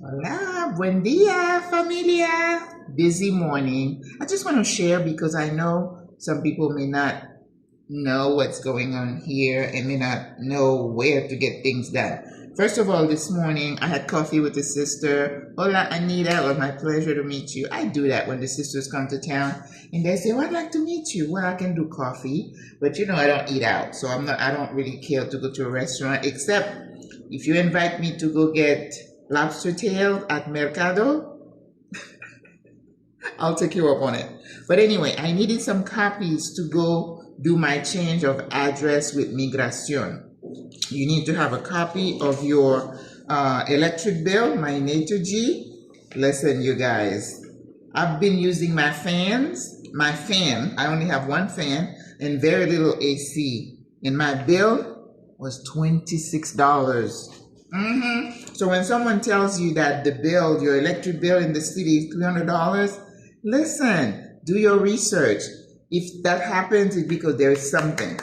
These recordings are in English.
Hola, buen dia, familia. Busy morning. I just want to share because I know some people may not know what's going on here and may not know where to get things done. First of all, this morning I had coffee with a sister. Hola, Anita. It was my pleasure to meet you. I do that when the sisters come to town and they say, well, I'd like to meet you. Well, I can do coffee, but I don't eat out. So I don't really care to go to a restaurant except if you invite me to go get lobster tail at Mercado, I'll take you up on it. But anyway, I needed some copies to go do my change of address with Migración. You need to have a copy of your electric bill, my NATO G. Listen, you guys, I've been using my fan, I only have one fan and very little AC. And my bill was $26. So when someone tells you that the bill, your electric bill in the city is $300, listen, do your research. If that happens, it's because there is something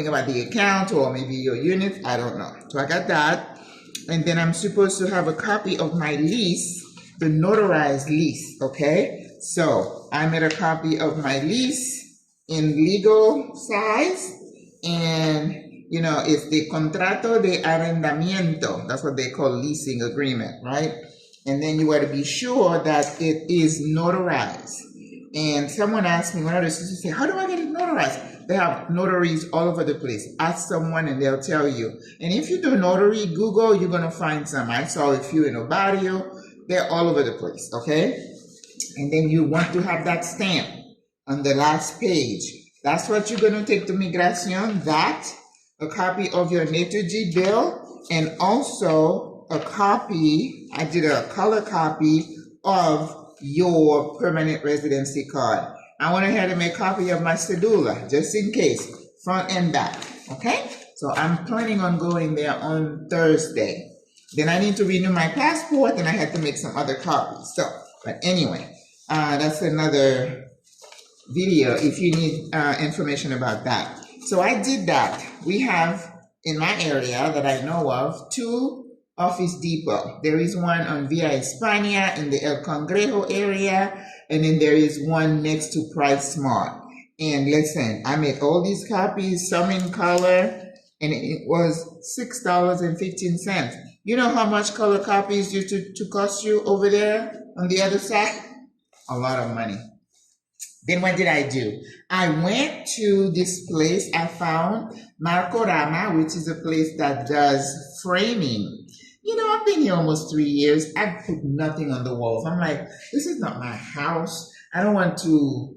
about the account or maybe your unit, I don't know. So I got that. And then I'm supposed to have a copy of my lease, the notarized lease, okay? So I made a copy of my lease in legal size, and it's the contrato de arrendamiento. That's what they call leasing agreement, right? And then you got to be sure that it is notarized. And someone asked me, one of the sisters said, how do I get it notarized? They have notaries all over the place. Ask someone and they'll tell you. And if you do notary, Google, you're going to find some. I saw a few in Obario. They're all over the place, okay? And then you want to have that stamp on the last page. That's what you're going to take to Migración, a copy of your NATO G bill, and also a copy, I did a color copy of your permanent residency card. I went ahead and made a copy of my cedula, just in case, front and back, okay? So I'm planning on going there on Thursday. Then I need to renew my passport, and I had to make some other copies. So, but anyway, that's another video if you need information about that. So I did that. We have in my area that I know of 2 Office Depot. There is one on Via España in the El Congrejo area, and then there is one next to Price Smart. And listen, I made all these copies, some in color, and it was $6.15. You know how much color copies used to cost you over there on the other side? A lot of money. Then what did I do? I went to this place I found, Marcorama, which is a place that does framing. I've been here almost 3 years. I put nothing on the walls. I'm like, this is not my house. I don't want to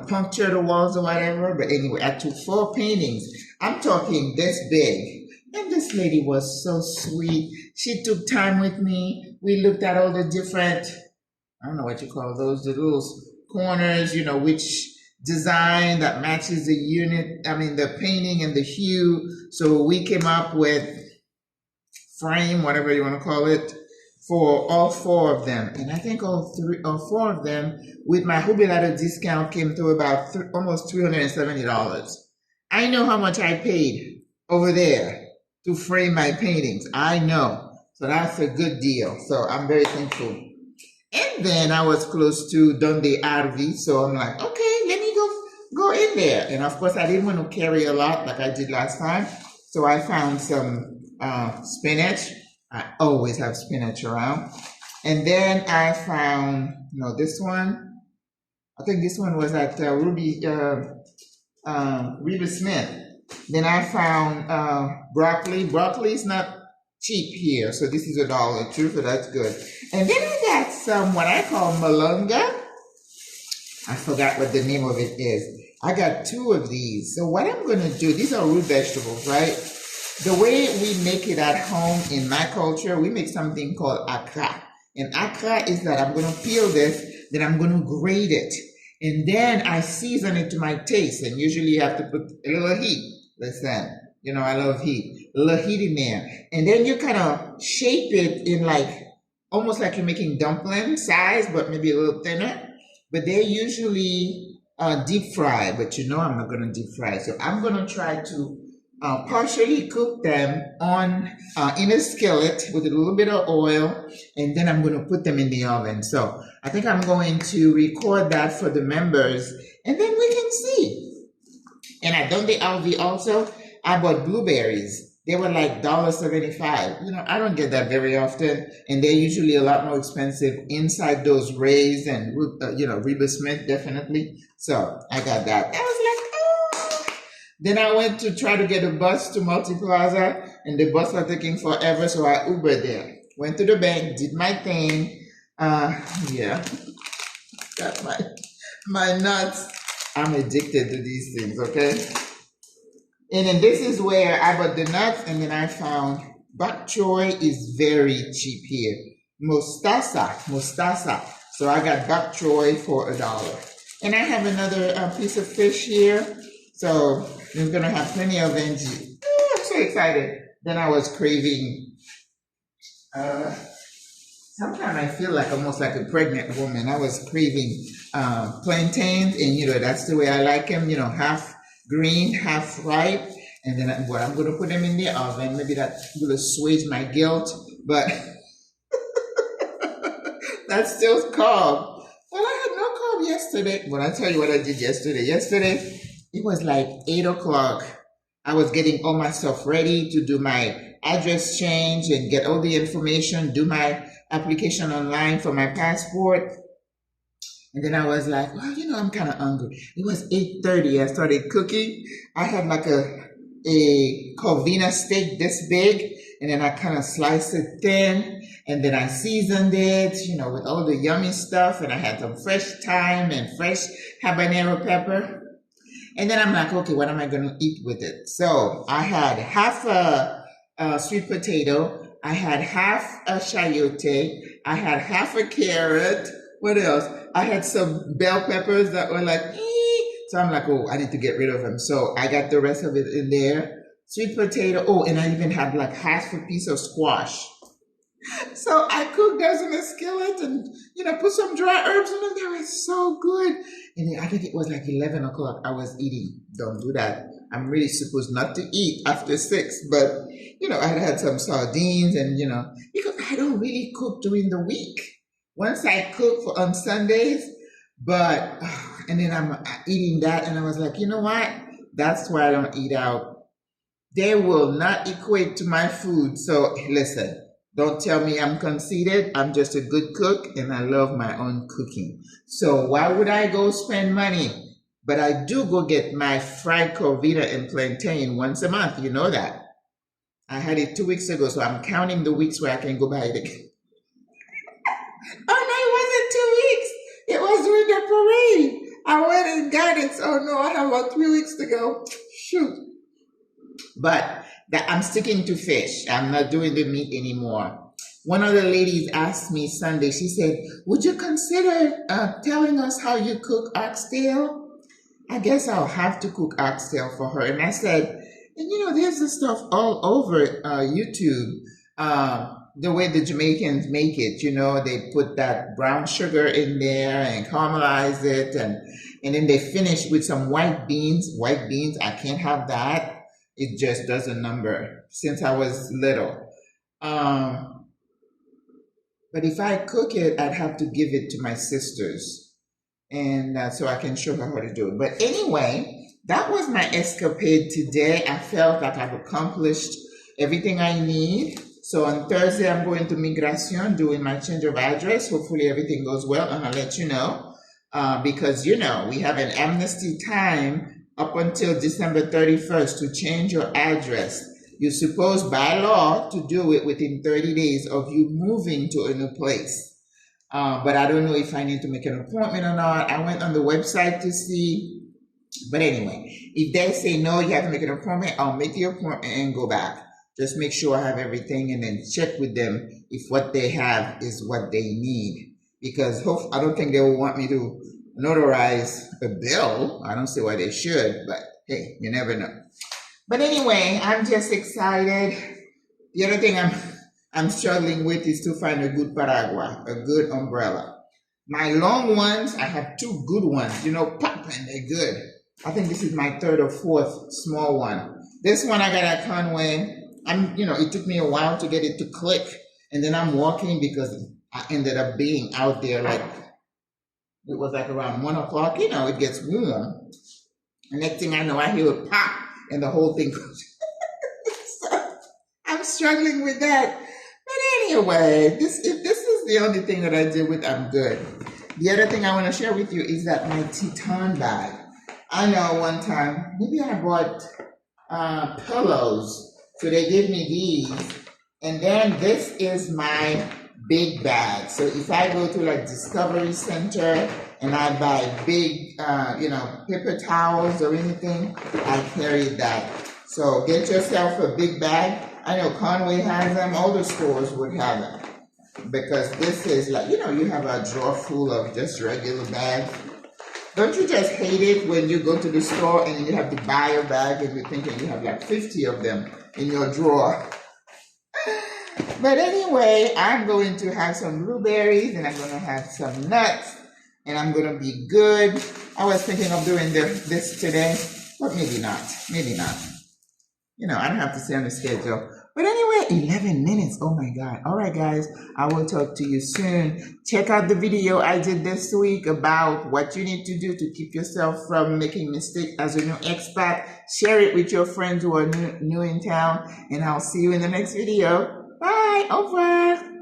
puncture the walls or whatever. But anyway, I took 4 paintings. I'm talking this big. And this lady was so sweet. She took time with me. We looked at all the different, I don't know what you call those, the little corners, which design that matches the the painting and the hue. So we came up with frame, whatever you want to call it, for all 4 of them. And I think all 4 of them with my jubilado discount came to about almost $370. I know how much I paid over there to frame my paintings. I know. So that's a good deal. So I'm very thankful. And then I was close to Donde Arvi, so I'm like, okay, let me go in there. And of course, I didn't want to carry a lot like I did last time. So I found some spinach. I always have spinach around. And then I found, this one. I think this one was at Reba Smith. Then I found broccoli. Broccoli is not cheap here, so this is $1 so that's good. And then I got some what I call malunga. I forgot what the name of it is. I got 2 of these. So what I'm going to do, these are root vegetables, right? The way we make it at home in my culture, we make something called akra. And akra is that I'm going to peel this, then I'm going to grate it. And then I season it to my taste. And usually you have to put a little heat. Listen, I love heat. A little heat in there. And then you kind of shape it in almost like you're making dumpling size, but maybe a little thinner. But they're usually deep fried, but I'm not going to deep fry. So I'm going to try to partially cook them on in a skillet with a little bit of oil, and then I'm going to put them in the oven. So I think I'm going to record that for the members, and then we can see. And I done the LV also. I bought blueberries. They were like $1.75. You know, I don't get that very often, and they're usually a lot more expensive inside those Rays and Reba Smith, definitely. So I got that. I was like, oh. Then I went to try to get a bus to Multi Plaza, and the bus was taking forever, so I Ubered there. Went to the bank, did my thing. Yeah, got my nuts. I'm addicted to these things, okay? And then this is where I bought the nuts, and then I found bok choy is very cheap here. Mustasa. So I got bok choy for $1. And I have another piece of fish here. So we're gonna have plenty of veggies. Oh, I'm so excited. Then I was craving, sometimes I feel like almost like a pregnant woman. I was craving plantains, and that's the way I like them, half green, half ripe. And then I'm going to put them in the oven. Maybe that will assuage my guilt, but that's still carb. Well, I had no carb yesterday. Well, I'll tell you what I did yesterday. Yesterday, it was like 8 o'clock. I was getting all my stuff ready to do my address change and get all the information, do my application online for my passport. And then I was like, well, I'm kind of hungry. It was 8:30. I started cooking. I had like a Corvina steak this big, and then I kind of sliced it thin, and then I seasoned it, with all the yummy stuff, and I had some fresh thyme and fresh habanero pepper. And then I'm like, okay, what am I going to eat with it? So I had half a sweet potato. I had half a chayote. I had half a carrot. What else? I had some bell peppers that were like, so I'm like, oh, I need to get rid of them. So I got the rest of it in there. Sweet potato. Oh, and I even had like half a piece of squash. So I cooked those in a skillet and, put some dry herbs in them. They were so good. And then I think it was like 11 o'clock I was eating. Don't do that. I'm really supposed not to eat after 6. But, I had some sardines and, because I don't really cook during the week. Once I cook on Sundays, but, and then I'm eating that, and I was like, you know what? That's why I don't eat out. They will not equate to my food. So listen, don't tell me I'm conceited. I'm just a good cook, and I love my own cooking. So why would I go spend money? But I do go get my fried Corvina and plantain once a month. You know that. I had it 2 weeks ago, so I'm counting the weeks where I can go buy it again. Oh, no, it wasn't 2 weeks. It was during the parade. I went and got it. Oh, no, I have about 3 weeks to go. Shoot. But I'm sticking to fish. I'm not doing the meat anymore. One of the ladies asked me Sunday, she said, would you consider telling us how you cook oxtail? I guess I'll have to cook oxtail for her. And I said, and there's this stuff all over YouTube. The way the Jamaicans make it, they put that brown sugar in there and caramelize it, and then they finish with some white beans. White beans, I can't have that. It just does a number since I was little. But if I cook it, I'd have to give it to my sisters, and so I can show her how to do it. But anyway, that was my escapade today. I felt like I've accomplished everything I need. So on Thursday, I'm going to Migration, doing my change of address. Hopefully everything goes well, and I'll let you know. Because, we have an amnesty time up until December 31st to change your address. You're supposed by law to do it within 30 days of you moving to a new place. But I don't know if I need to make an appointment or not. I went on the website to see. But anyway, if they say no, you have to make an appointment, I'll make the appointment and go back. Just make sure I have everything, and then check with them if what they have is what they need. Because I don't think they will want me to notarize a bill. I don't see why they should, but hey, you never know. But anyway, I'm just excited. The other thing I'm struggling with is to find a good paraguas, a good umbrella. My long ones, I have 2 good ones, pop, and they're good. I think this is my 3rd or 4th small one. This one I got at Conway. It took me a while to get it to click, and then I'm walking because I ended up being out there like it was like around 1 o'clock. It gets warm. And next thing I know, I hear a pop, and the whole thing goes. So I'm struggling with that. But anyway, if this is the only thing that I deal with, I'm good. The other thing I want to share with you is that my Teton bag. I know one time, maybe I bought pillows. So they gave me these. And then this is my big bag. So if I go to like Discovery Center and I buy big, paper towels or anything, I carry that. So get yourself a big bag. I know Conway has them. All the stores would have them. Because this is like, you have a drawer full of just regular bags. Don't you just hate it when you go to the store and you have to buy a bag and you're thinking you have like 50 of them in your drawer? But anyway, I'm going to have some blueberries and I'm going to have some nuts and I'm going to be good. I was thinking of doing this today, but maybe not. Maybe not. I don't have to stay on the schedule. But anyway, 11 minutes. Oh my God. All right, guys. I will talk to you soon. Check out the video I did this week about what you need to do to keep yourself from making mistakes as a new expat. Share it with your friends who are new in town. And I'll see you in the next video. Bye. Au revoir.